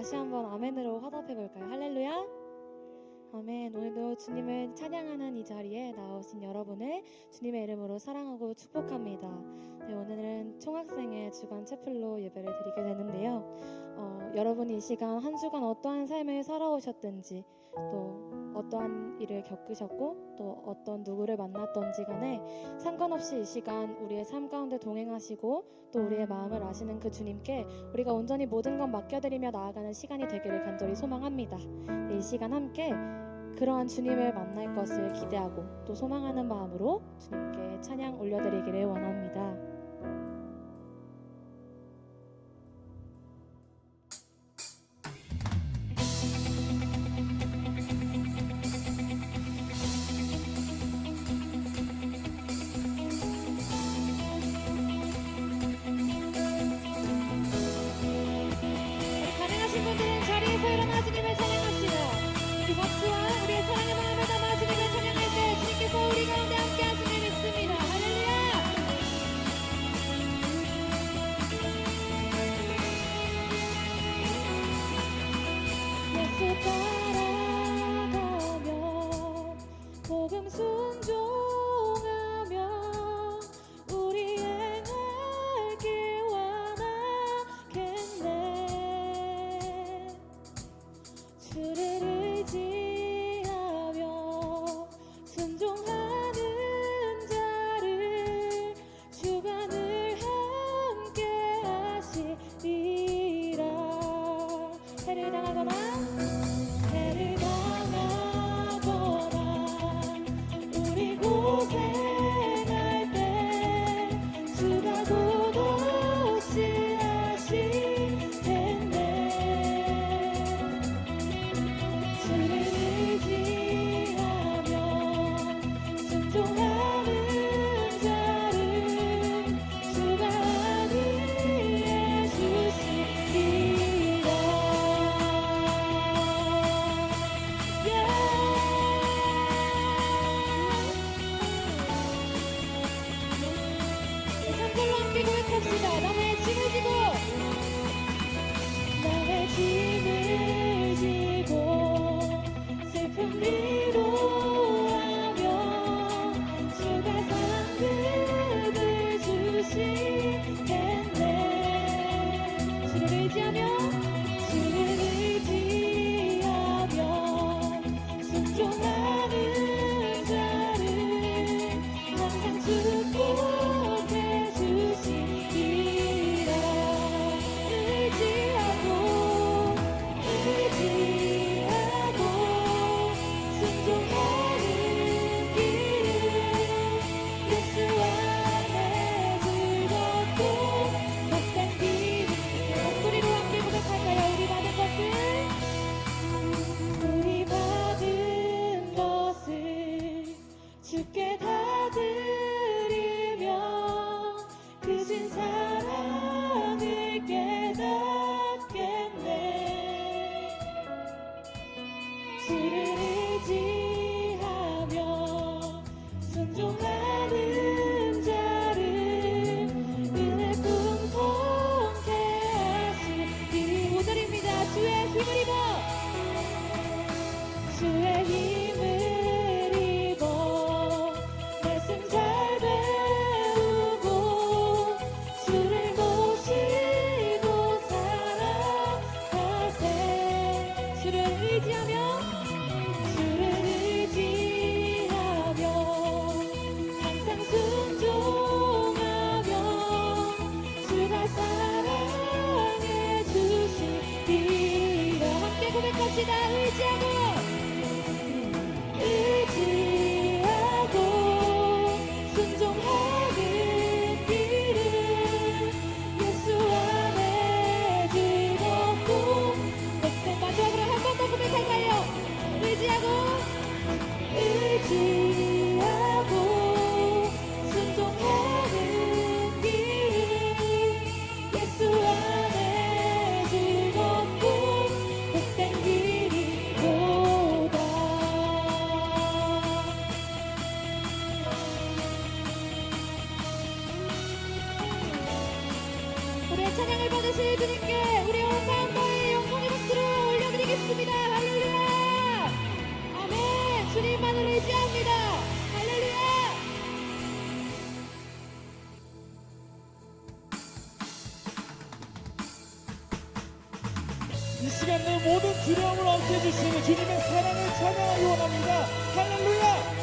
다시 한번 아멘으로 화답해 볼까요? 할렐루야. 아멘. 오늘도 주님을 찬양하는 이 자리에 나오신 여러분을 주님의 이름으로 사랑하고 축복합니다. 네, 오늘은 총학생의 주간 채플로 예배를 드리게 되는데요. 여러분이 이 시간 한 주간 어떠한 삶을 살아오셨든지, 또 어떠한 일을 겪으셨고, 또 어떤 누구를 만났던지 간에 상관없이 이 시간 우리의 삶 가운데 동행하시고 또 우리의 마음을 아시는 그 주님께 우리가 온전히 모든 것 맡겨드리며 나아가는 시간이 되기를 간절히 소망합니다. 네, 이 시간 함께 그러한 주님을 만날 것을 기대하고 또 소망하는 마음으로 주님께 찬양 올려드리기를 원합니다. 가능하신 분들은 자리에서 일어나 주님을 찬양합시다. 이 박수와 우리의 사랑의 마음을 담아 주님을 찬양할 때 주님께서 우리 가운데 함께 하심을 믿습니다. 할렐루야. 예수 따라가며 복음 순종하며 우리 행할 길 원하겠네. 주를 의지하며 순종하는 자를 주가 늘 함께 하시리라. 해를 당하거나 우리 고생할 때 주가 곧 없이 하시겠네. 주를 의지하며 순종하는 자를 주가 안위해 주시리라. 산걸로 함께 고백합시다. 남의 짐을 지고 남의 짐을 지고 슬픔 위로하며 주가 상급을 주시겠네. 주를 의지하며 순종하는 자를 항상 축복해 주시리라. 의지하고 순종하는 길은 예수 안에 즐겁고 복된 길이. 목소리로 함께 고백할까요? 우리 받은 것을 주께 다 드리며 그신 사랑을 깨닫겠네. 주를 의지하며 순종하는 자를 은혜 풍성케 하시리. 5절입니다. 주의 힘을 입어 말씀 잘 배우고 주를 모시고 살아가세. 주를 의지하며 항상 순종하며 주가 사랑해 주시리라. 함께 고백합시다. 의지하고 순종하는 길은 예수 안에 즐겁고 복된. 마지막으로 한 번 더 고백할까요? 의지하고 순종하는 길은 예수 안에 즐겁고 복된 길이로다. 우리의 찬양을 받으실 주님께 우리 온 마음과 영광의 박수를 찬양하겠습니다. 할렐루야. 아멘. 주님만을 의지합니다. 할렐루야. 이 시간 내 모든 두려움을 없애주시는 주님의 사랑을 찬양하기 원합니다. 할렐루야.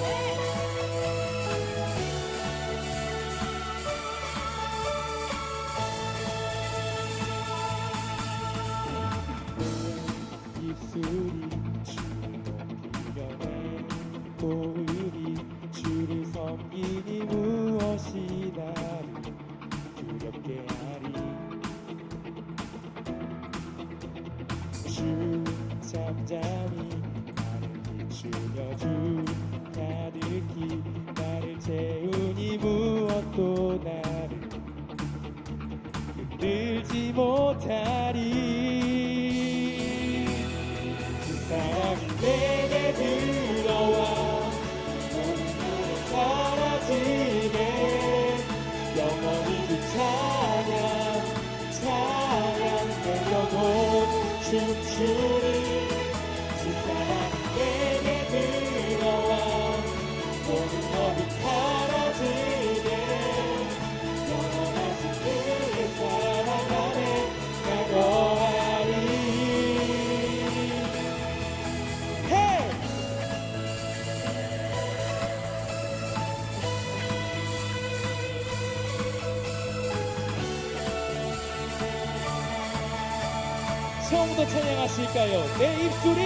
입술이 주변에 고으리 주를 섬기니 무엇이 나를 두렵게 하리. 주 잠잠히 나를 비추며 주 가득히 나를 채우니 무엇도 나를 흔들지 못하리. 그 사랑이 내게 들어와 모든 사라지게 영원히 그 찬양 내 영혼 춤추리. 그 사랑이 내게 들어와 모든 법이 사라지게 영원하신 그의 사랑 안에 나 거하리. Hey! 처음부터 찬양하실까요? 내 입술이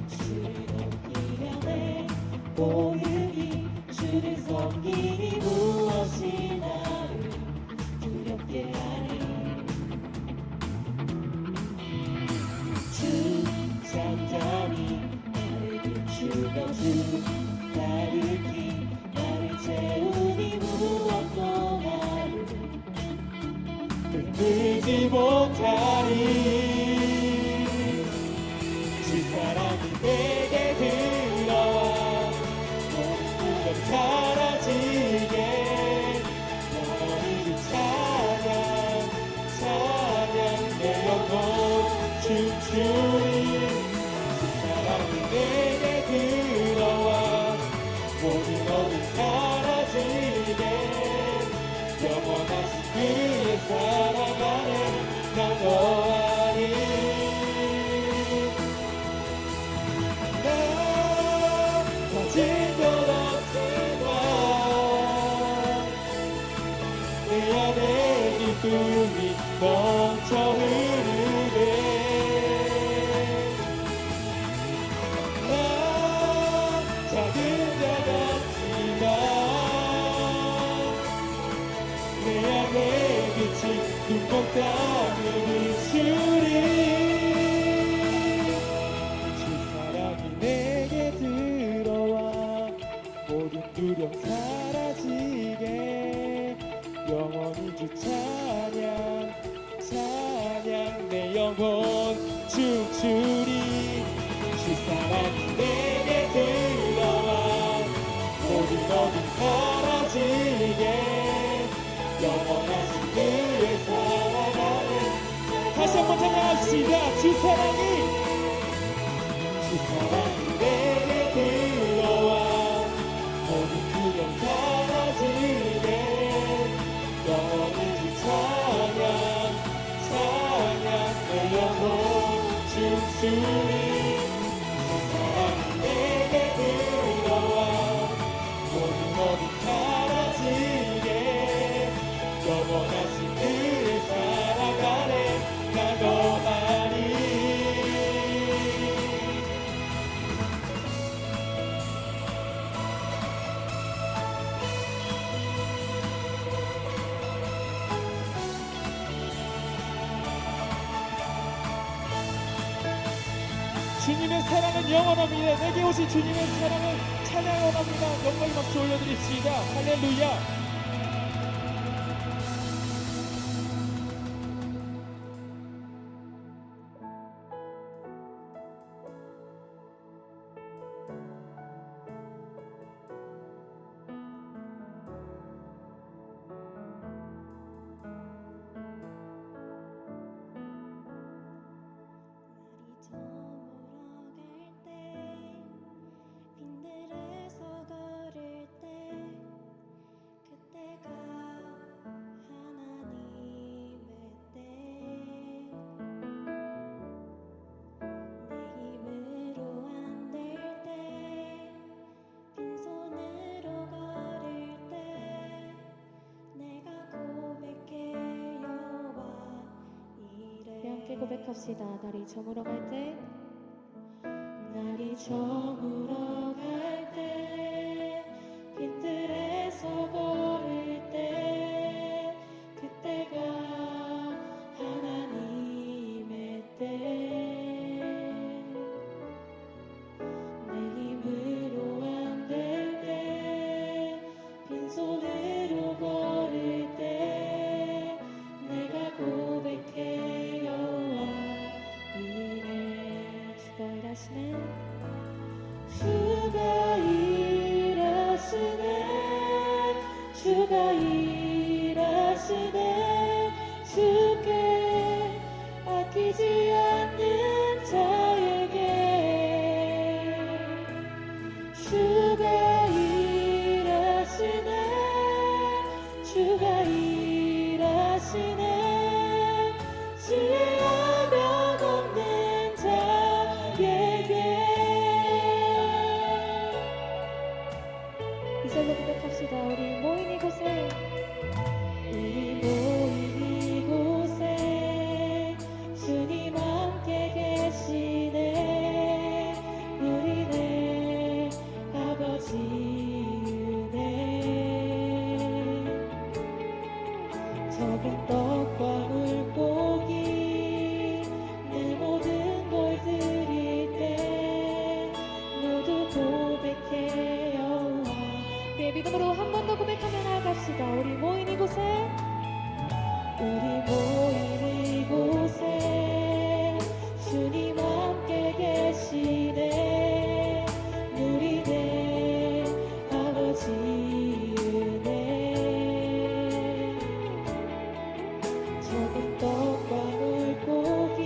주를 높이며 내 고음이 주를 섬기니 무엇이 나를 두렵게 하리. 주 잠잠히 나를 비추며 주 가득히 나를 채우니 무엇도 나를 흔들지 못하리. 주 사랑이 내게 들어와 모든 사라지게 영원히 그 찬양 내 영혼 춤추리. 주 사랑이 내게 들어와 모든 것이 사라지게 영원하신 그의 사랑 안에 나 거하리. 나 가진 것 없지만 내 안에 기쁨이 넘쳐 흐르네. 나 작은 자 같지만 내 안에 빛이 눈꼭 땅을 비추리. 주 사랑이 내게 들어와 모든 두려움 사라지게 영원히 주 찬양 내 영혼 춤추리. 주 사랑이 내게 들어와 모든 어둠 사라지게 영원하신 그의 사랑 안에. 다시 한번 찬양합시다. 주 사랑이 내게 들어와 모든 두려움 사라지게 영원히 주 찬양 내 영혼 춤추리. 주 사랑이 내게 들어와 모든 어둠 사라지게 영원하신 그의 사랑 안에 나 거하리. 주님의 사랑은 영원합니다. 내게 오신 주님의 사랑을 찬양합니다. 영광의 박수 올려드립시다. 할렐루야. 고백합시다. 날이 저물어 갈 때, 날이 저물어 갈 때, 빈들에서 걸을 때, 그때가 하나님의 때. 내 힘으로 안 될 때, 빈손으로 걸을 때, 내가 고백해 여호와 이래. 주가 일하시네, 주가 일하시네, 주가 일하시네. 주께 아끼지 않는 자에게 주가 일하시네, 주가 일하시네. 신뢰하면 없는 자에게. 이절로 고백합시다. 우리 모인 이곳에, 우리 모인 이곳에 주님 함께 계시네. 우리네 아버지 은혜. 적은 떡과 물고기 내 모든 걸 드릴 때 모두 고백해 여호와. 우리의 믿음으로 한 번 더 고백하며 나아갑시다. 우리 모인 이곳에, 우리 모인 이곳에 주님 함께 계시네. 누리네 아버지 은혜. 적은 떡과 물고기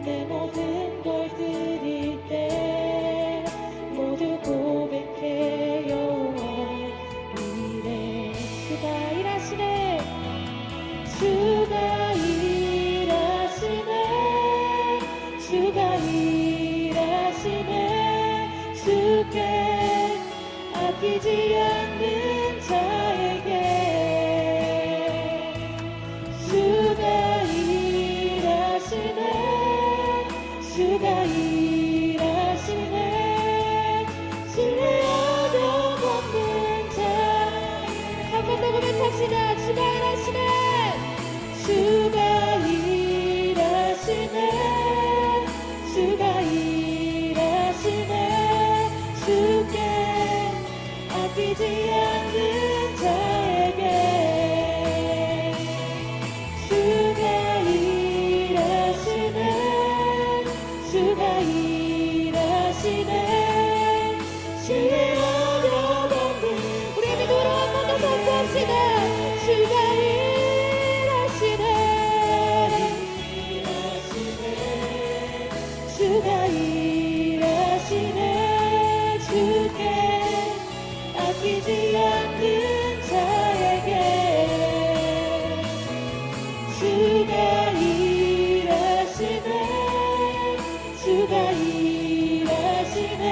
내 모든 걸 드릴 때 모두 고백해 여호와 이래. 주가 일하시네, 주가 일하시네, 주가 일하시네. 주께 아끼지 않는 자에게 주가 일하시네, 주가 일하시네. 신뢰하며 없는 자. 한 번 더 고백합시다. 주가 일하시네, 주가 일하시네, 주가 일하시네. 주께 아끼지 않는 자에게 주가 일하시네, 주가 일하시네. 신뢰하며 없는. 우리의 믿음으로 한 번 더 선포합시다. 주가 일하시네, 주가 일하시네. 주께 아끼지 않는 자에게 주가 일하시네, 주가 일하시네.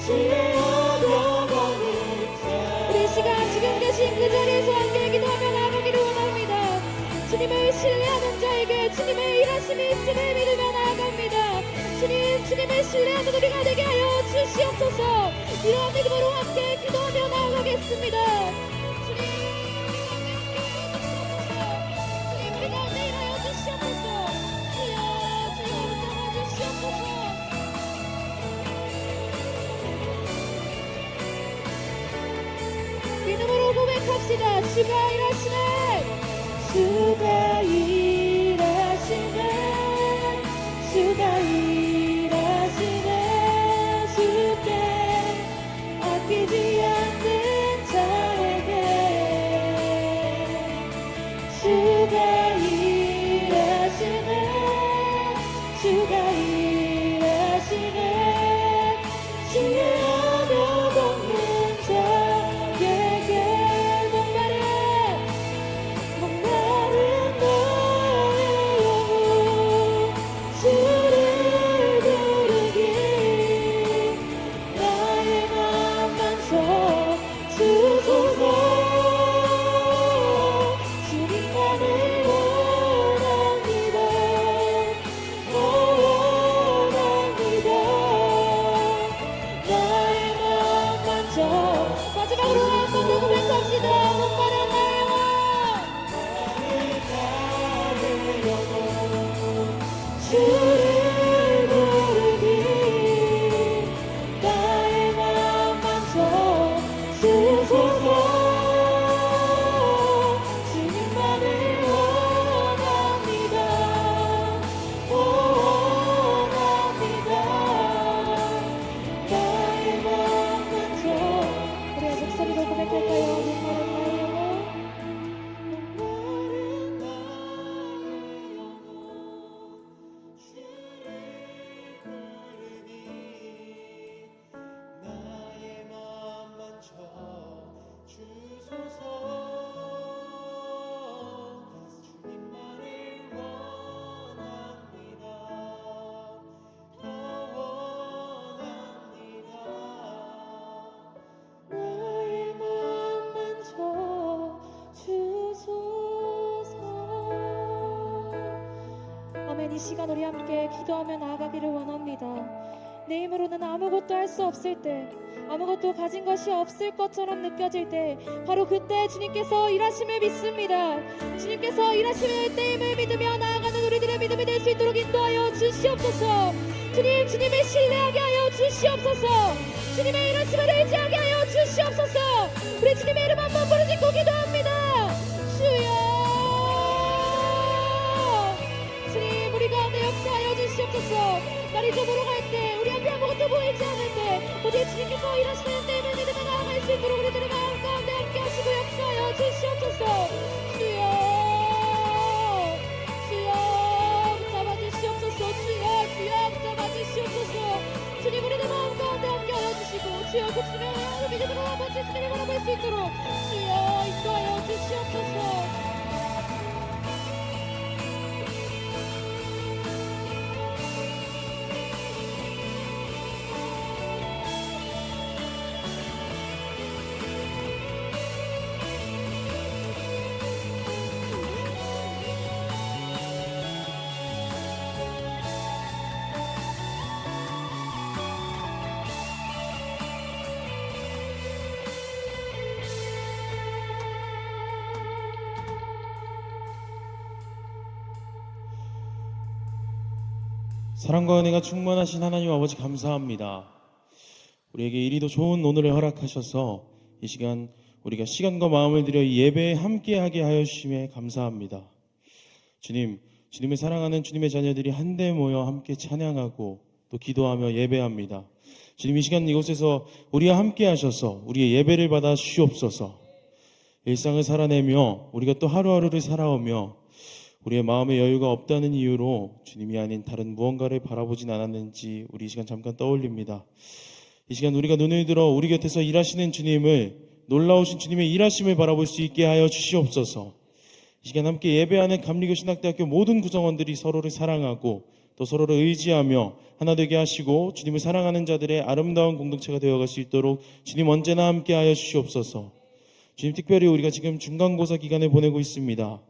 신뢰하며 없는 자. 우리 시간 지금 계신 그 자리에서 함께 기도하며 나아가기를 원합니다. 주님을 신뢰하는 자에게 주님의 일하심이 있음을 믿으며 나아갑니다. 주님, 주님을 신뢰하는 우리가 되게 하여 주시옵소서. 이러한 믿음으로 함께 기도하며 나아가겠습니다. 주님, 우리 가운데 일하여 주시옵소서. 주여, 주여 붙잡아 주시옵소서. 믿음으로 고백합시다. 주가 일하시네, 주가 일하시네, 주가 일하시네. 주께 아끼지 않는 자에게 주가 일하시네, 주가 일하시네. 신뢰하며 걷는 자에게 목마른 목마른 너의 기도합시다. 목마른 나의 영혼 주를 부르니 나의 맘 만져 주소서. 주님만을 원합니다. 원합니다. 나의 맘 만져. 우리 목소리로 고백할까요? 목마른 나의 영혼 목마른 나의 영혼 주를 부르니 나의 맘 만져 주소서. 주님만을 원합니다. 더 원합니다. 나의 맘 만져 주소서. 아멘. 이 시간 우리 함께 기도하며 나아가기를 원합니다. 내 힘으로는 아무것도 할 수 없을 때, 아무것도 가진 것이 없을 것처럼 느껴질 때, 바로 그때 주님께서 일하심을 믿습니다. 주님께서 일하시는 때임을 믿으며 나아가는 우리들의 믿음이 될 수 있도록 인도하여 주시옵소서. 주님, 주님을 신뢰하게 하여 주시옵소서. 주님의 일하심을 의지하게 하여 주시옵소서. 우리 주님의 이름 한번 부르짖고 기도합니다. 주여, 주님, 우리 가운데 역사하여 주시옵소서. 날이 저물어갈 때, 우리 앞에 아무것도 보이지 않을 때, 오직 주님께서 일하시는 때임을 믿으며 나아갈 수 있도록 우리들의 마음 가운데 함께 하시고 역사하여 주시옵소서. 주여, 주여 붙잡아 주시옵소서. 주여, 주여 붙잡아 주시옵소서. 주님, 우리의 마음 가운데 함께 하여 주시고, 주여 그 주님의 마음을 믿음으로 아버지 주님을 바라볼 수 있도록 주여 인도하여 주시옵소서. 사랑과 은혜가 충만하신 하나님 아버지 감사합니다. 우리에게 이리도 좋은 오늘을 허락하셔서 이 시간 우리가 시간과 마음을 들여 이 예배에 함께하게 하여 주심에 감사합니다. 주님, 주님을 사랑하는 주님의 자녀들이 한데 모여 함께 찬양하고 또 기도하며 예배합니다. 주님, 이 시간 이곳에서 우리와 함께 하셔서 우리의 예배를 받아 주시옵소서. 일상을 살아내며 우리가 또 하루하루를 살아오며 우리의 마음에 여유가 없다는 이유로 주님이 아닌 다른 무언가를 바라보진 않았는지 우리 이 시간 잠깐 떠올립니다. 이 시간 우리가 눈을 들어 우리 곁에서 일하시는 주님을, 놀라우신 주님의 일하심을 바라볼 수 있게 하여 주시옵소서. 이 시간 함께 예배하는 감리교 신학대학교 모든 구성원들이 서로를 사랑하고 또 서로를 의지하며 하나 되게 하시고 주님을 사랑하는 자들의 아름다운 공동체가 되어갈 수 있도록 주님 언제나 함께 하여 주시옵소서. 주님, 특별히 우리가 지금 중간고사 기간을 보내고 있습니다.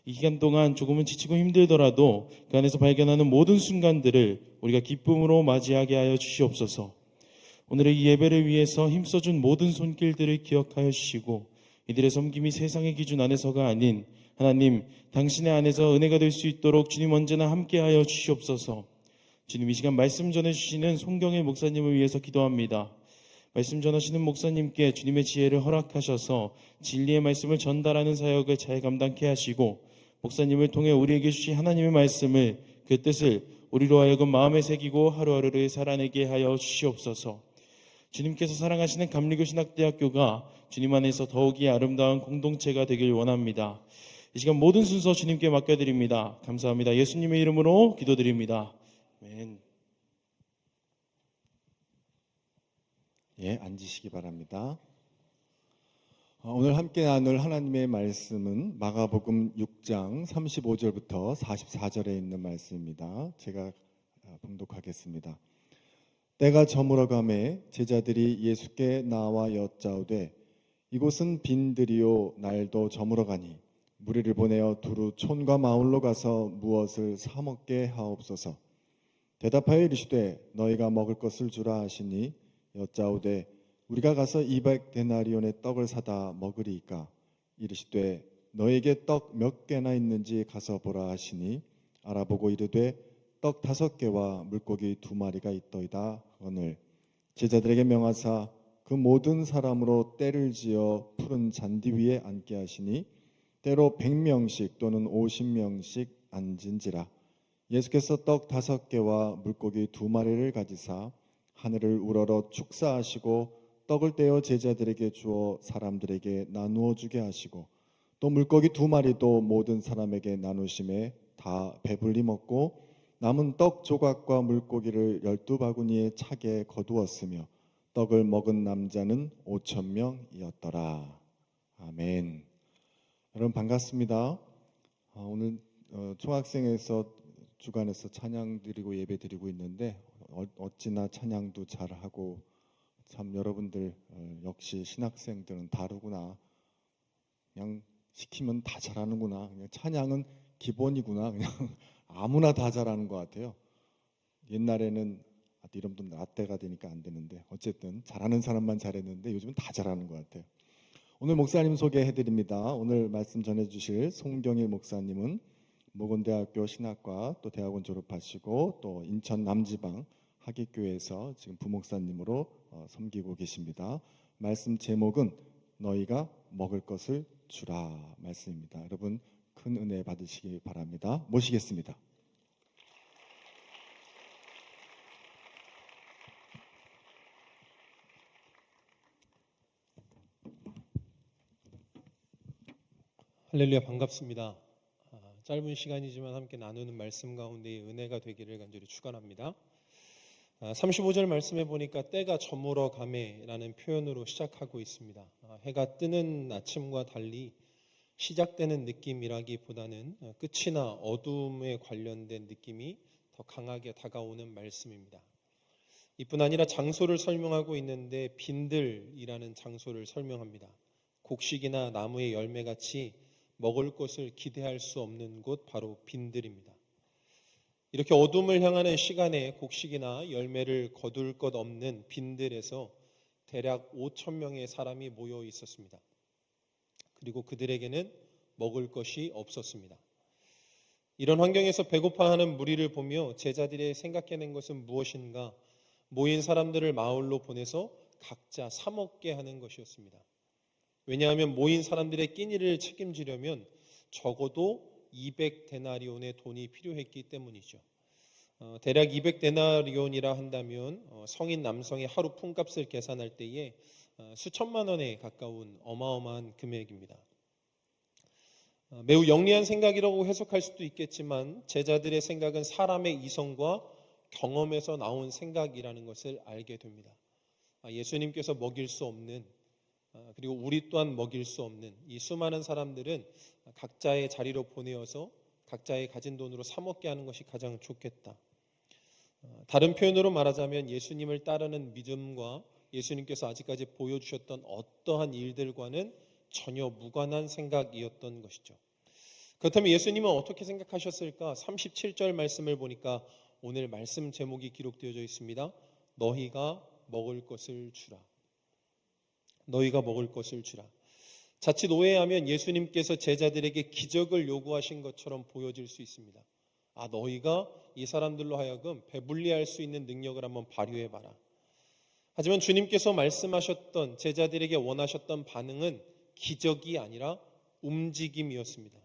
이 기간 동안 조금은 지치고 힘들더라도 그 안에서 발견하는 모든 순간들을 우리가 기쁨으로 맞이하게 하여 주시옵소서. 오늘의 이 예배를 위해서 힘써준 모든 손길들을 기억하여 주시고 이들의 섬김이 세상의 기준 안에서가 아닌 하나님 당신의 안에서 은혜가 될 수 있도록 주님 언제나 함께하여 주시옵소서. 주님, 이 시간 말씀 전해주시는 송경일 목사님을 위해서 기도합니다. 말씀 전하시는 목사님께 주님의 지혜를 허락하셔서 진리의 말씀을 전달하는 사역을 잘 감당케 하시고 목사님을 통해 우리에게 주신 하나님의 말씀을, 그 뜻을 우리로 하여금 마음에 새기고 하루하루를 살아내게 하여 주시옵소서. 주님께서 사랑하시는 감리교 신학대학교가 주님 안에서 더욱이 아름다운 공동체가 되길 원합니다. 이 시간 모든 순서 주님께 맡겨드립니다. 감사합니다. 예수님의 이름으로 기도드립니다. 아멘. 예, 앉으시기 바랍니다. 오늘 함께 나눌 하나님의 말씀은 마가복음 6장 35절부터 44절에 있는 말씀입니다. 제가 봉독하겠습니다. 때가 저물어가매 제자들이 예수께 나와 여짜오되 이곳은 빈들이요 날도 저물어가니 무리를 보내어 두루 촌과 마을로 가서 무엇을 사 먹게 하옵소서. 대답하여 이르시되 너희가 먹을 것을 주라 하시니 여짜오되 우리가 가서 200데나리온의 떡을 사다 먹으리이까. 이르시되 너에게 떡 몇 개나 있는지 가서 보라 하시니 알아보고 이르되 떡 5개와 물고기 2마리가 있더이다 하거늘 제자들에게 명하사 그 모든 사람으로 때를 지어 푸른 잔디 위에 앉게 하시니 때로 100명씩 또는 50명씩 앉은지라. 예수께서 떡 5개와 물고기 2마리를 가지사 하늘을 우러러 축사하시고 떡을 떼어 제자들에게 주어 사람들에게 나누어 주게 하시고 또 물고기 2마리도 모든 사람에게 나누심에 다 배불리 먹고 남은 떡 조각과 물고기를 12바구니에 차게 거두었으며 떡을 먹은 남자는 5,000명이었더라. 아멘. 여러분 반갑습니다. 오늘 총학생에서 주간에서 찬양 드리고 예배 드리고 있는데 어찌나 찬양도 잘하고 참 여러분들 역시 신학생들은 다르구나. 그냥 시키면 다 잘하는구나. 그냥 찬양은 기본이구나. 그냥 아무나 다 잘하는 것 같아요. 옛날에는 이름도 라떼가 되니까 안 되는데 어쨌든 잘하는 사람만 잘했는데 요즘은 다 잘하는 것 같아요. 오늘 목사님 소개해드립니다. 오늘 말씀 전해주실 송경일 목사님은 모건대학교 신학과 또 대학원 졸업하시고 또 인천 남지방 하객교회에서 지금 부목사님으로 섬기고 계십니다. 말씀 제목은 너희가 먹을 것을 주라 말씀입니다. 여러분 큰 은혜 받으시기 바랍니다. 모시겠습니다. 할렐루야 반갑습니다. 짧은 시간이지만 함께 나누는 말씀 가운데의 은혜가 되기를 간절히 축원합니다. 35절 말씀해 보니까 때가 저물어 가매라는 표현으로 시작하고 있습니다. 해가 뜨는 아침과 달리 시작되는 느낌이라기보다는 끝이나 어둠에 관련된 느낌이 더 강하게 다가오는 말씀입니다. 이뿐 아니라 장소를 설명하고 있는데 빈들이라는 장소를 설명합니다. 곡식이나 나무의 열매같이 먹을 것을 기대할 수 없는 곳 바로 빈들입니다. 이렇게 어둠을 향하는 시간에 곡식이나 열매를 거둘 것 없는 빈들에서 대략 5,000명의 사람이 모여 있었습니다. 그리고 그들에게는 먹을 것이 없었습니다. 이런 환경에서 배고파하는 무리를 보며 제자들이 생각해낸 것은 무엇인가? 모인 사람들을 마을로 보내서 각자 사 먹게 하는 것이었습니다. 왜냐하면 모인 사람들의 끼니를 책임지려면 적어도 200데나리온의 돈이 필요했기 때문이죠. 대략 200데나리온이라 한다면 성인 남성의 하루 품값을 계산할 때에 수천만 원에 가까운 어마어마한 금액입니다. 매우 영리한 생각이라고 해석할 수도 있겠지만 제자들의 생각은 사람의 이성과 경험에서 나온 생각이라는 것을 알게 됩니다. 예수님께서 먹일 수 없는 그리고 우리 또한 먹일 수 없는 이 수많은 사람들은 각자의 자리로 보내어서 각자의 가진 돈으로 사 먹게 하는 것이 가장 좋겠다. 다른 표현으로 말하자면 예수님을 따르는 믿음과 예수님께서 아직까지 보여주셨던 어떠한 일들과는 전혀 무관한 생각이었던 것이죠. 그렇다면 예수님은 어떻게 생각하셨을까? 37절 말씀을 보니까 오늘 말씀 제목이 기록되어져 있습니다. 너희가 먹을 것을 주라. 너희가 먹을 것을 주라. 자칫 오해하면 예수님께서 제자들에게 기적을 요구하신 것처럼 보여질 수 있습니다. 너희가 이 사람들로 하여금 배불리할 수 있는 능력을 한번 발휘해봐라. 하지만 주님께서 말씀하셨던 제자들에게 원하셨던 반응은 기적이 아니라 움직임이었습니다.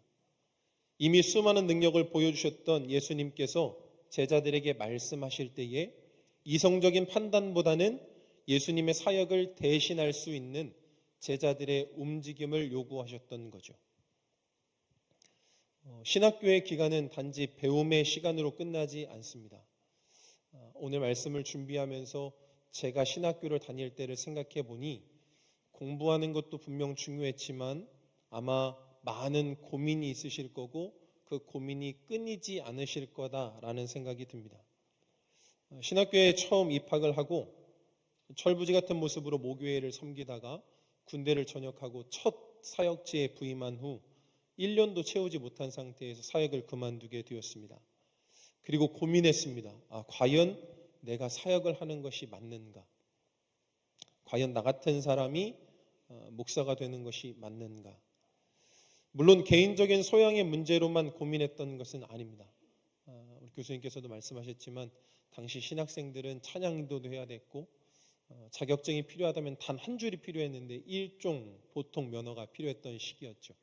이미 수많은 능력을 보여주셨던 예수님께서 제자들에게 말씀하실 때에 이성적인 판단보다는 예수님의 사역을 대신할 수 있는 제자들의 움직임을 요구하셨던 거죠. 신학교의 기간은 단지 배움의 시간으로 끝나지 않습니다. 오늘 말씀을 준비하면서 제가 신학교를 다닐 때를 생각해 보니 공부하는 것도 분명 중요했지만 아마 많은 고민이 있으실 거고 그 고민이 끊이지 않으실 거다라는 생각이 듭니다. 신학교에 처음 입학을 하고 철부지 같은 모습으로 모교회를 섬기다가 군대를 전역하고 첫 사역지에 부임한 후 1년도 채우지 못한 상태에서 사역을 그만두게 되었습니다. 그리고 고민했습니다. 과연 내가 사역을 하는 것이 맞는가? 과연 나 같은 사람이 목사가 되는 것이 맞는가? 물론 개인적인 소양의 문제로만 고민했던 것은 아닙니다. 우리 교수님께서도 말씀하셨지만 당시 신학생들은 찬양인도도 해야 됐고 자격증이 필요하다면 단 한 줄이 필요했는데 1종 보통 면허가 필요했던 시기였죠.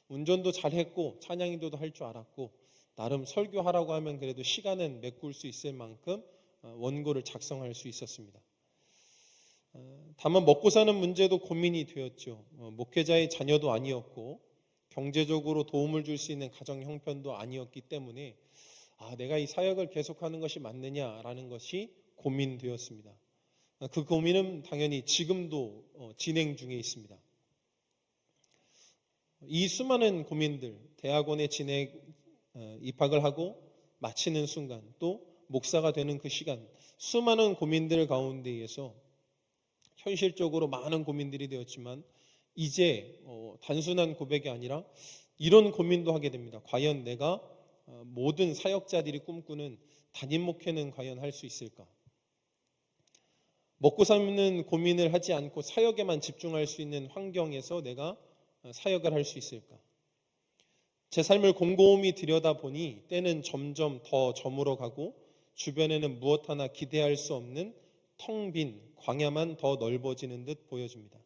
운전도 잘했고 찬양인도도 할 줄 알았고 나름 설교하라고 하면 그래도 시간은 메꿀 수 있을 만큼 원고를 작성할 수 있었습니다. 다만 먹고 사는 문제도 고민이 되었죠. 목회자의 자녀도 아니었고 경제적으로 도움을 줄 수 있는 가정 형편도 아니었기 때문에 내가 이 사역을 계속하는 것이 맞느냐라는 것이 고민되었습니다. 그 고민은 당연히 지금도 진행 중에 있습니다. 이 수많은 고민들, 대학원에 입학을 하고 마치는 순간, 또 목사가 되는 그 시간, 수많은 고민들 가운데에서 현실적으로 많은 고민들이 되었지만 이제 단순한 고백이 아니라 이런 고민도 하게 됩니다. 과연 내가 모든 사역자들이 꿈꾸는 담임 목회는 과연 할 수 있을까? 먹고 사는 고민을 하지 않고 사역에만 집중할 수 있는 환경에서 내가 사역을 할 수 있을까? 제 삶을 곰곰이 들여다보니 때는 점점 더 저물어가고 주변에는 무엇 하나 기대할 수 없는 텅 빈 광야만 더 넓어지는 듯 보여집니다.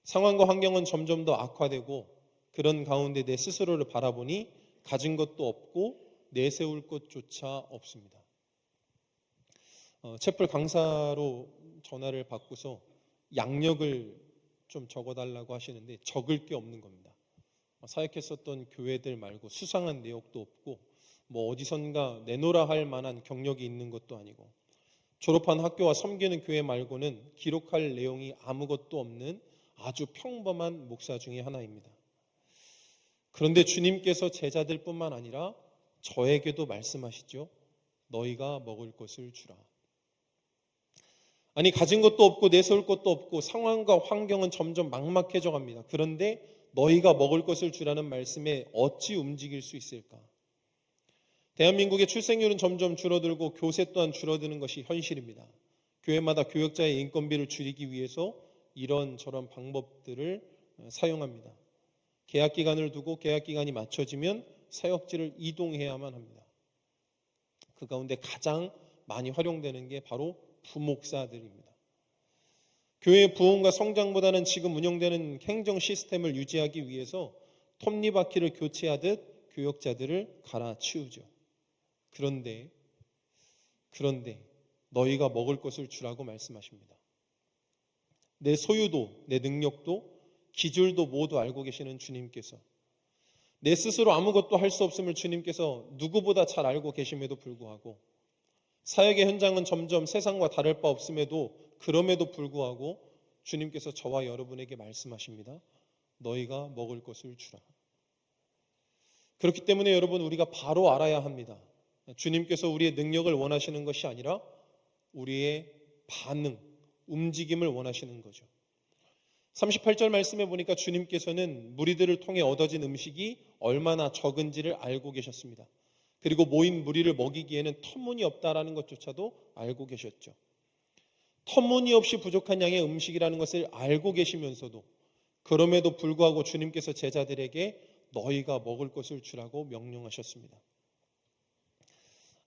상황과 환경은 점점 더 악화되고 그런 가운데 내 스스로를 바라보니 가진 것도 없고 내세울 것조차 없습니다. 채플 강사로 전화를 받고서 양력을 좀 적어달라고 하시는데 적을 게 없는 겁니다. 사역했었던 교회들 말고 수상한 내역도 없고 뭐 어디선가 내놓으라 할 만한 경력이 있는 것도 아니고 졸업한 학교와 섬기는 교회 말고는 기록할 내용이 아무것도 없는 아주 평범한 목사 중에 하나입니다. 그런데 주님께서 제자들뿐만 아니라 저에게도 말씀하시죠. 너희가 먹을 것을 주라. 아니 가진 것도 없고 내세울 것도 없고 상황과 환경은 점점 막막해져 갑니다. 그런데 너희가 먹을 것을 주라는 말씀에 어찌 움직일 수 있을까? 대한민국의 출생률은 점점 줄어들고 교세 또한 줄어드는 것이 현실입니다. 교회마다 교역자의 인건비를 줄이기 위해서 이런저런 방법들을 사용합니다. 계약기간을 두고 계약기간이 맞춰지면 사역지를 이동해야만 합니다. 그 가운데 가장 많이 활용되는 게 바로 부목사들입니다. 교회의 부흥과 성장보다는 지금 운영되는 행정 시스템을 유지하기 위해서 톱니바퀴를 교체하듯 교역자들을 갈아치우죠. 그런데 너희가 먹을 것을 주라고 말씀하십니다. 내 소유도 내 능력도 기줄도 모두 알고 계시는 주님께서 내 스스로 아무것도 할 수 없음을 주님께서 누구보다 잘 알고 계심에도 불구하고 사역의 현장은 점점 세상과 다를 바 없음에도 그럼에도 불구하고 주님께서 저와 여러분에게 말씀하십니다. 너희가 먹을 것을 주라. 그렇기 때문에 여러분 우리가 바로 알아야 합니다. 주님께서 우리의 능력을 원하시는 것이 아니라 우리의 반응, 움직임을 원하시는 거죠. 38절 말씀해 보니까 주님께서는 무리들을 통해 얻어진 음식이 얼마나 적은지를 알고 계셨습니다. 그리고 모인 무리를 먹이기에는 터무니없다라는 것조차도 알고 계셨죠. 터무니없이 부족한 양의 음식이라는 것을 알고 계시면서도 그럼에도 불구하고 주님께서 제자들에게 너희가 먹을 것을 주라고 명령하셨습니다.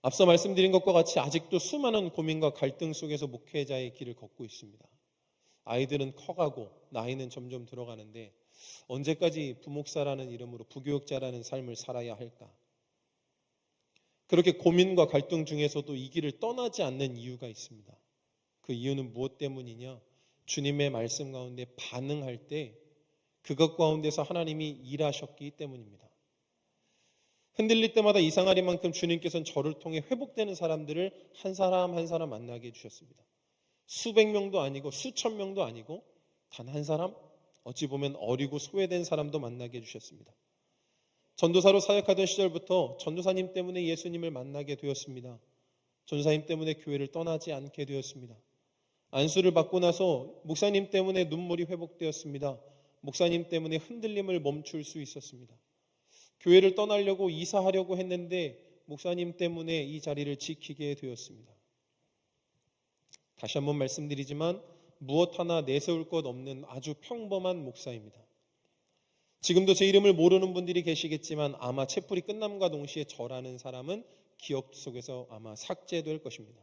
앞서 말씀드린 것과 같이 아직도 수많은 고민과 갈등 속에서 목회자의 길을 걷고 있습니다. 아이들은 커가고 나이는 점점 들어가는데 언제까지 부목사라는 이름으로 부교육자라는 삶을 살아야 할까? 그렇게 고민과 갈등 중에서도 이 길을 떠나지 않는 이유가 있습니다. 그 이유는 무엇 때문이냐? 주님의 말씀 가운데 반응할 때 그것 가운데서 하나님이 일하셨기 때문입니다. 흔들릴 때마다 이상하리만큼 주님께서는 저를 통해 회복되는 사람들을 한 사람 한 사람 만나게 해주셨습니다. 수백 명도 아니고 수천 명도 아니고 단 한 사람, 어찌 보면 어리고 소외된 사람도 만나게 해주셨습니다. 전도사로 사역하던 시절부터 전도사님 때문에 예수님을 만나게 되었습니다. 전도사님 때문에 교회를 떠나지 않게 되었습니다. 안수를 받고 나서 목사님 때문에 눈물이 회복되었습니다. 목사님 때문에 흔들림을 멈출 수 있었습니다. 교회를 떠나려고 이사하려고 했는데 목사님 때문에 이 자리를 지키게 되었습니다. 다시 한번 말씀드리지만 무엇 하나 내세울 것 없는 아주 평범한 목사입니다. 지금도 제 이름을 모르는 분들이 계시겠지만 아마 채플이 끝남과 동시에 저라는 사람은 기억 속에서 아마 삭제될 것입니다.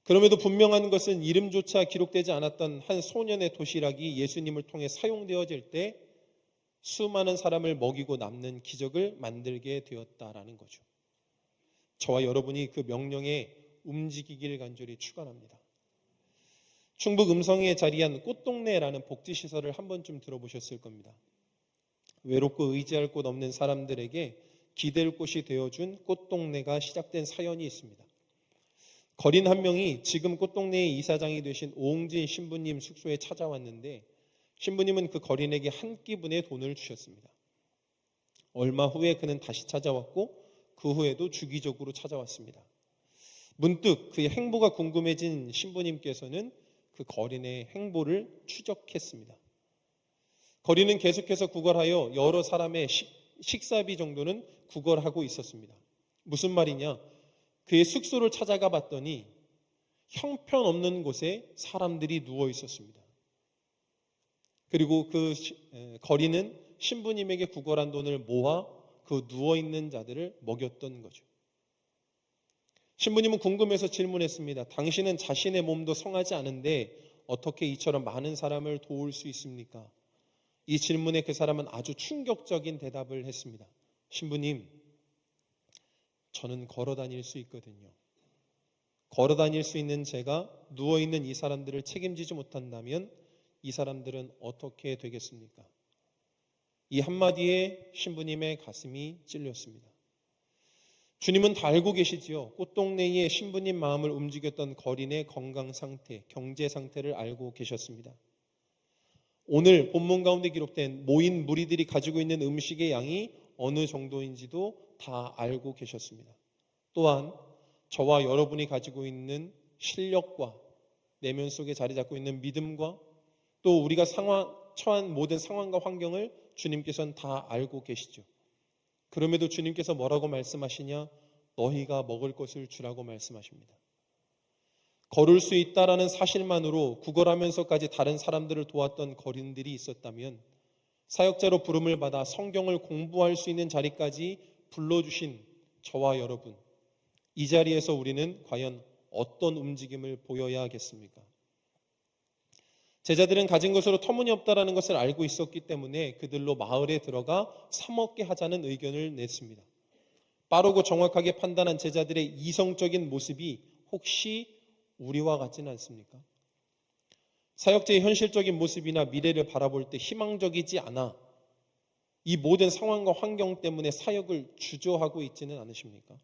그럼에도 분명한 것은 이름조차 기록되지 않았던 한 소년의 도시락이 예수님을 통해 사용되어질 때 수많은 사람을 먹이고 남는 기적을 만들게 되었다라는 거죠. 저와 여러분이 그 명령에 움직이길 간절히 축원합니다. 충북 음성에 자리한 꽃동네라는 복지시설을 한 번쯤 들어보셨을 겁니다. 외롭고 의지할 곳 없는 사람들에게 기댈 곳이 되어준 꽃동네가 시작된 사연이 있습니다. 거린 한 명이 지금 꽃동네의 이사장이 되신 오홍진 신부님 숙소에 찾아왔는데 신부님은 그 거린에게 한 끼분의 돈을 주셨습니다. 얼마 후에 그는 다시 찾아왔고 그 후에도 주기적으로 찾아왔습니다. 문득 그의 행보가 궁금해진 신부님께서는 그 거린의 행보를 추적했습니다. 거린은 계속해서 구걸하여 여러 사람의 식사비 정도는 구걸하고 있었습니다. 무슨 말이냐? 그의 숙소를 찾아가 봤더니 형편없는 곳에 사람들이 누워 있었습니다. 그리고 그 거린은 신부님에게 구걸한 돈을 모아 그 누워있는 자들을 먹였던 거죠. 신부님은 궁금해서 질문했습니다. 당신은 자신의 몸도 성하지 않은데 어떻게 이처럼 많은 사람을 도울 수 있습니까? 이 질문에 그 사람은 아주 충격적인 대답을 했습니다. 신부님, 저는 걸어 다닐 수 있거든요. 걸어 다닐 수 있는 제가 누워있는 이 사람들을 책임지지 못한다면 이 사람들은 어떻게 되겠습니까? 이 한마디에 신부님의 가슴이 찔렸습니다. 주님은 다 알고 계시지요. 꽃동네의 신부님 마음을 움직였던 거린의 건강 상태, 경제 상태를 알고 계셨습니다. 오늘 본문 가운데 기록된 모인 무리들이 가지고 있는 음식의 양이 어느 정도인지도 다 알고 계셨습니다. 또한 저와 여러분이 가지고 있는 실력과 내면 속에 자리 잡고 있는 믿음과 또 우리가 처한 모든 상황과 환경을 주님께서는 다 알고 계시죠. 그럼에도 주님께서 뭐라고 말씀하시냐? 너희가 먹을 것을 주라고 말씀하십니다. 걸을 수 있다라는 사실만으로 구걸하면서까지 다른 사람들을 도왔던 거린들이 있었다면 사역자로 부름을 받아 성경을 공부할 수 있는 자리까지 불러주신 저와 여러분, 이 자리에서 우리는 과연 어떤 움직임을 보여야 하겠습니까? 제자들은 가진 것으로 터무니없다라는 것을 알고 있었기 때문에 그들로 마을에 들어가 사 먹게 하자는 의견을 냈습니다. 빠르고 정확하게 판단한 제자들의 이성적인 모습이 혹시 우리와 같지는 않습니까? 사역자의 현실적인 모습이나 미래를 바라볼 때 희망적이지 않아 이 모든 상황과 환경 때문에 사역을 주저하고 있지는 않으십니까?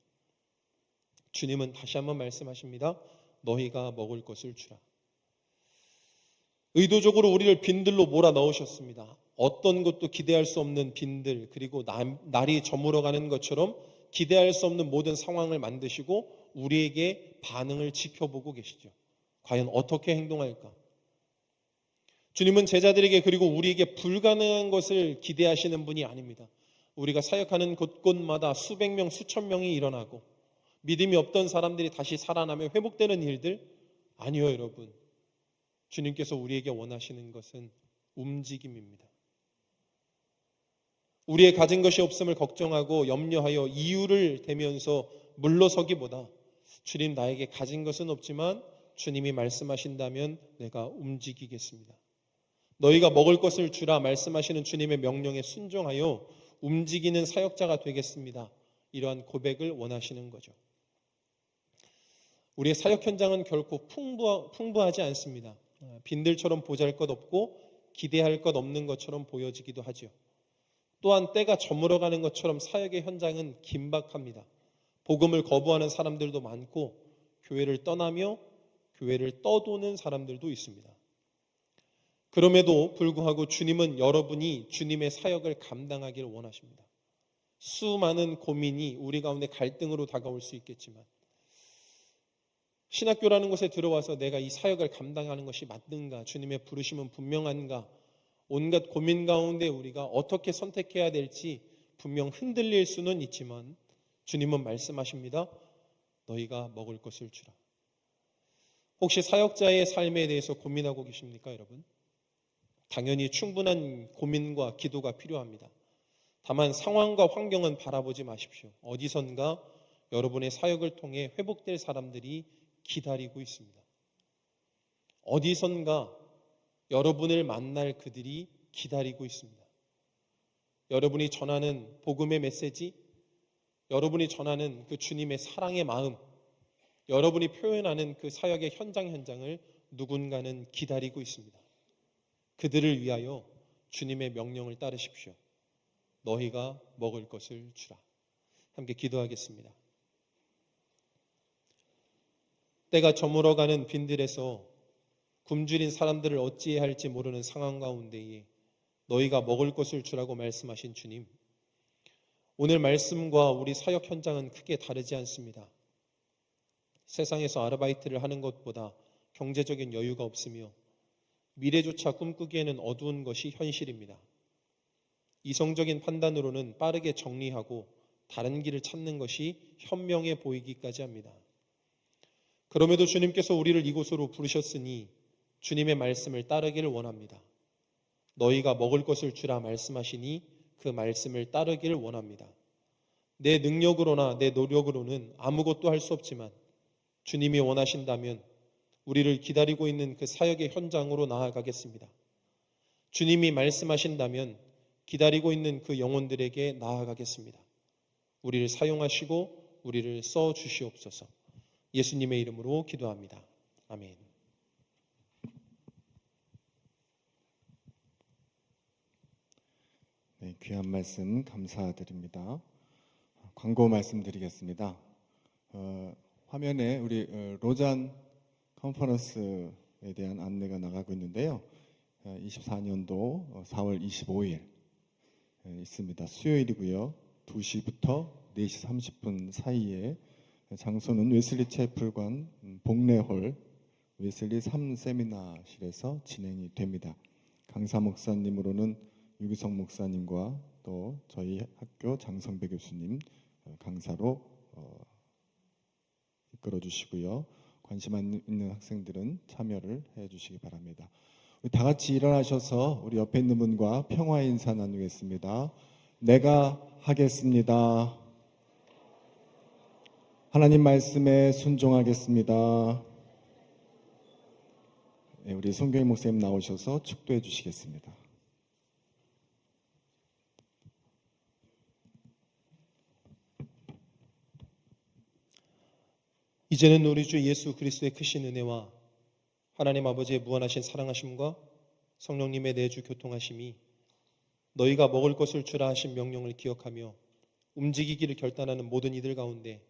주님은 다시 한번 말씀하십니다. 너희가 먹을 것을 주라. 의도적으로 우리를 빈들로 몰아 넣으셨습니다. 어떤 것도 기대할 수 없는 빈들, 그리고 날이 저물어가는 것처럼 기대할 수 없는 모든 상황을 만드시고 우리에게 반응을 지켜보고 계시죠. 과연 어떻게 행동할까? 주님은 제자들에게 그리고 우리에게 불가능한 것을 기대하시는 분이 아닙니다. 우리가 사역하는 곳곳마다 수백 명, 수천 명이 일어나고 믿음이 없던 사람들이 다시 살아나며 회복되는 일들 아니요, 여러분. 주님께서 우리에게 원하시는 것은 움직임입니다. 우리의 가진 것이 없음을 걱정하고 염려하여 이유를 대면서 물러서기보다 주님 나에게 가진 것은 없지만 주님이 말씀하신다면 내가 움직이겠습니다. 너희가 먹을 것을 주라 말씀하시는 주님의 명령에 순종하여 움직이는 사역자가 되겠습니다. 이러한 고백을 원하시는 거죠. 우리의 사역 현장은 결코 풍부하지 않습니다. 빈들처럼 보잘것없고 기대할 것 없는 것처럼 보여지기도 하죠. 또한 때가 저물어가는 것처럼 사역의 현장은 긴박합니다. 복음을 거부하는 사람들도 많고 교회를 떠나며 교회를 떠도는 사람들도 있습니다. 그럼에도 불구하고 주님은 여러분이 주님의 사역을 감당하기를 원하십니다. 수많은 고민이 우리 가운데 갈등으로 다가올 수 있겠지만 신학교라는 곳에 들어와서 내가 이 사역을 감당하는 것이 맞는가? 주님의 부르심은 분명한가? 온갖 고민 가운데 우리가 어떻게 선택해야 될지 분명 흔들릴 수는 있지만 주님은 말씀하십니다. 너희가 먹을 것을 주라. 혹시 사역자의 삶에 대해서 고민하고 계십니까, 여러분? 당연히 충분한 고민과 기도가 필요합니다. 다만 상황과 환경은 바라보지 마십시오. 어디선가 여러분의 사역을 통해 회복될 사람들이 기다리고 있습니다. 어디선가 여러분을 만날 그들이 기다리고 있습니다. 여러분이 전하는 복음의 메시지, 여러분이 전하는 그 주님의 사랑의 마음, 여러분이 표현하는 그 사역의 현장을 누군가는 기다리고 있습니다. 그들을 위하여 주님의 명령을 따르십시오. 너희가 먹을 것을 주라. 함께 기도하겠습니다. 때가 저물어가는 빈들에서 굶주린 사람들을 어찌해야 할지 모르는 상황 가운데에 너희가 먹을 것을 주라고 말씀하신 주님, 오늘 말씀과 우리 사역 현장은 크게 다르지 않습니다. 세상에서 아르바이트를 하는 것보다 경제적인 여유가 없으며 미래조차 꿈꾸기에는 어두운 것이 현실입니다. 이성적인 판단으로는 빠르게 정리하고 다른 길을 찾는 것이 현명해 보이기까지 합니다. 그럼에도 주님께서 우리를 이곳으로 부르셨으니 주님의 말씀을 따르기를 원합니다. 너희가 먹을 것을 주라 말씀하시니 그 말씀을 따르기를 원합니다. 내 능력으로나 내 노력으로는 아무것도 할 수 없지만 주님이 원하신다면 우리를 기다리고 있는 그 사역의 현장으로 나아가겠습니다. 주님이 말씀하신다면 기다리고 있는 그 영혼들에게 나아가겠습니다. 우리를 사용하시고 우리를 써 주시옵소서. 예수님의 이름으로 기도합니다. 아멘. 네, 귀한 말씀 감사드립니다. 광고 말씀드리겠습니다. 화면에 우리 로잔 컨퍼런스에 대한 안내가 나가고 있는데요. 24년도 4월 25일 있습니다. 수요일이고요. 2시부터 4시 30분 사이에 장소는 웨슬리 채플관 복례홀 웨슬리 3세미나실에서 진행이 됩니다. 강사 목사님으로는 유기성 목사님과 또 저희 학교 장성배 교수님 강사로 이끌어 주시고요. 관심 있는 학생들은 참여를 해 주시기 바랍니다. 우리 다 같이 일어나셔서 우리 옆에 있는 분과 평화 인사 나누겠습니다. 내가 하겠습니다. 하나님 말씀에 순종하겠습니다. 네, 우리 송경희 목사님 나오셔서 축도해 주시겠습니다. 이제는 우리 주 예수 그리스도의 크신 은혜와 하나님 아버지의 무한하신 사랑하심과 성령님의 내주 교통하심이 너희가 먹을 것을 주라 하신 명령을 기억하며 움직이기를 결단하는 모든 이들 가운데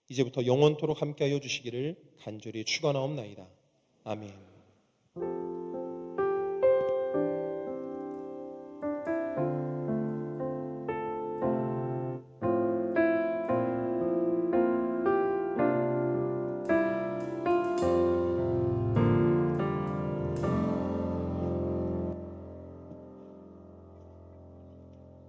이제부터 영원토록 함께하여 주시기를 간절히 축원하옵나이다. 아멘.